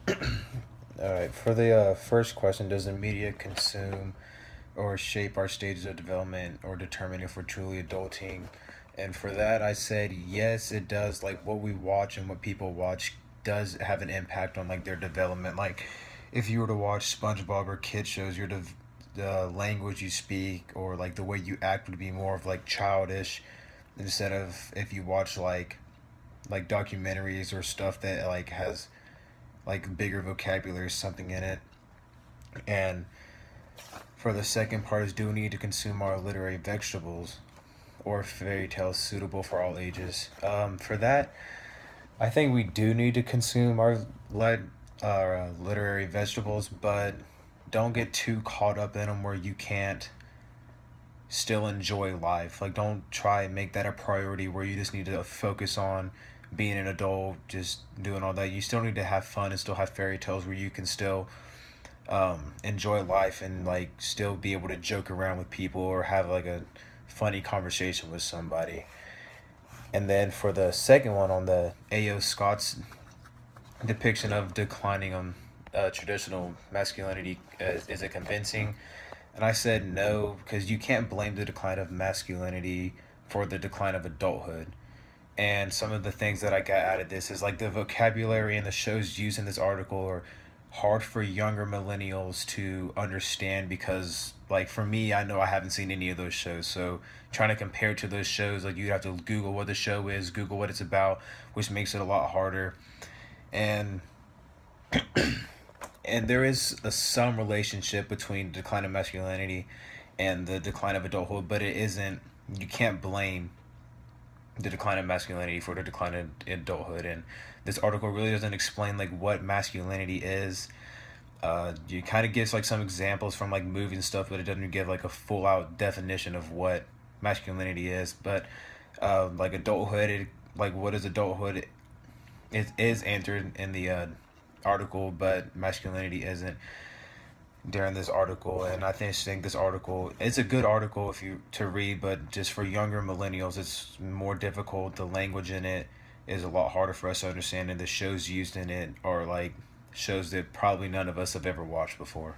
All right. For the first question, does the media consume or shape our stages of development or determine if we're truly adulting? And for that, I said yes, it does. Like what we watch and what people watch does have an impact on like their development. Like if you were to watch SpongeBob or kid shows, the language you speak or like the way you act would be more of like childish instead of if you watch like documentaries or stuff that like has like bigger vocabulary or something in it. And for the second part is, do we need to consume our literary vegetables or fairy tales suitable for all ages? For that, I think we do need to consume our literary vegetables, but don't get too caught up in them where you can't still enjoy life. Like, don't try and make that a priority where you just need to focus on being an adult, just doing all that. You still need to have fun and still have fairy tales where you can still enjoy life and like still be able to joke around with people or have like a funny conversation with somebody. And then for the second one on the A.O. Scott's depiction of declining on traditional masculinity, is it convincing? And I said no, because you can't blame the decline of masculinity for the decline of adulthood. And some of the things that I got out of this is like the vocabulary and the shows used in this article are hard for younger millennials to understand because like for me, I know I haven't seen any of those shows. So trying to compare to those shows, like you have to Google what the show is, Google what it's about, which makes it a lot harder. And there is some relationship between the decline of masculinity and the decline of adulthood, but it isn't. You can't blame the decline of masculinity for the decline of adulthood. And this article really doesn't explain like what masculinity is. You kind of gives like some examples from like movies and stuff, but it doesn't give like a full out definition of what masculinity is. But like adulthood, like what is adulthood? It is answered in the article, but masculinity isn't during this article. And I think this article, it's a good article if you to read, but just for younger millennials it's more difficult. The language in it is a lot harder for us to understand, and the shows used in it are like shows that probably none of us have ever watched before.